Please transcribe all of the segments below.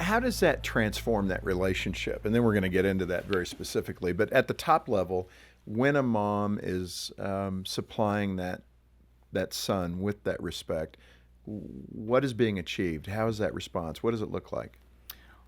How does that transform that relationship? And then we're going to get into that very specifically. But at the top level, when a mom is supplying that son with that respect, what is being achieved? How is that response? What does it look like?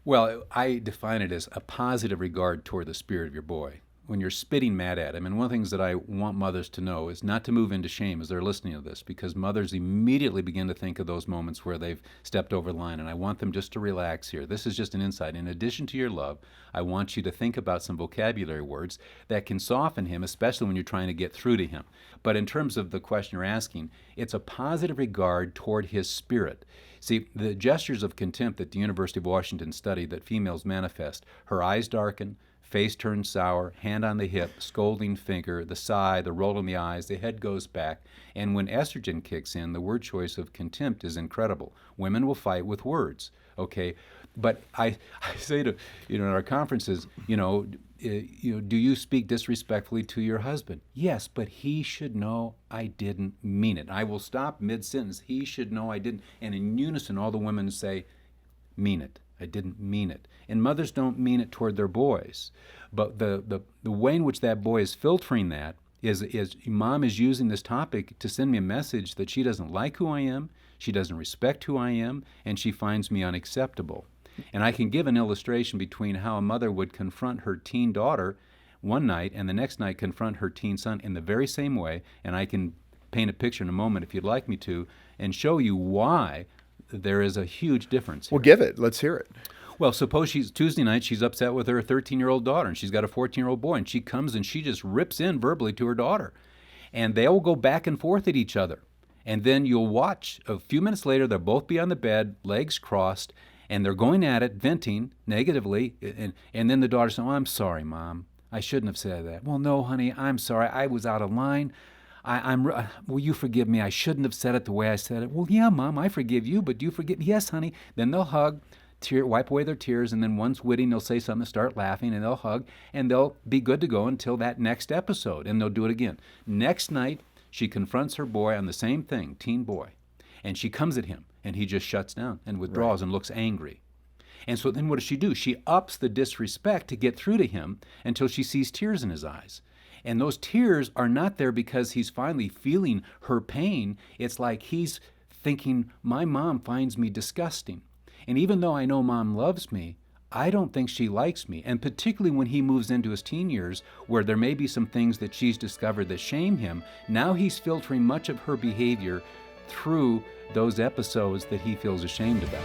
Well, I define it as a positive regard toward the spirit of your boy. When you're spitting mad at him, and one of the things that I want mothers to know is not to move into shame as they're listening to this, because mothers immediately begin to think of those moments where they've stepped over the line, and I want them just to relax here. This is just an insight. In addition to your love, I want you to think about some vocabulary words that can soften him, especially when you're trying to get through to him. But in terms of the question you're asking, it's a positive regard toward his spirit. See, the gestures of contempt that the University of Washington studied that females manifest, her eyes darken, face turns sour, hand on the hip, scolding finger, the sigh, the roll in the eyes, the head goes back. And when estrogen kicks in, the word choice of contempt is incredible. Women will fight with words, okay? But I say to, in our conferences, do you speak disrespectfully to your husband? Yes, but he should know I didn't mean it. I will stop mid-sentence. He should know I didn't. And in unison, all the women say, mean it. I didn't mean it. And mothers don't mean it toward their boys. But the way in which that boy is filtering that is mom is using this topic to send me a message that she doesn't like who I am, she doesn't respect who I am, and she finds me unacceptable. And I can give an illustration between how a mother would confront her teen daughter one night and the next night confront her teen son in the very same way, and I can paint a picture in a moment if you'd like me to, and show you why there is a huge difference here. Well, give it. Let's hear it. Well, suppose Tuesday night, she's upset with her 13-year-old daughter, and she's got a 14-year-old boy, and she comes and she just rips in verbally to her daughter. And they'll go back and forth at each other. And then you'll watch, a few minutes later, they'll both be on the bed, legs crossed, and they're going at it, venting negatively. And then the daughter says, "Oh, I'm sorry, Mom. I shouldn't have said that." "Well, no, honey, I'm sorry. I was out of line. Will you forgive me? I shouldn't have said it the way I said it." "Well, yeah, Mom, I forgive you, but do you forgive me?" "Yes, honey." Then they'll hug, wipe away their tears, and then once witting, they'll say something, start laughing, and they'll hug, and they'll be good to go until that next episode, and they'll do it again. Next night, she confronts her boy on the same thing, teen boy, and she comes at him, and he just shuts down and withdraws and looks angry. And so then what does she do? She ups the disrespect to get through to him until she sees tears in his eyes. And those tears are not there because he's finally feeling her pain. It's like he's thinking, my mom finds me disgusting. And even though I know Mom loves me, I don't think she likes me. And particularly when he moves into his teen years, where there may be some things that she's discovered that shame him, now he's filtering much of her behavior through those episodes that he feels ashamed about.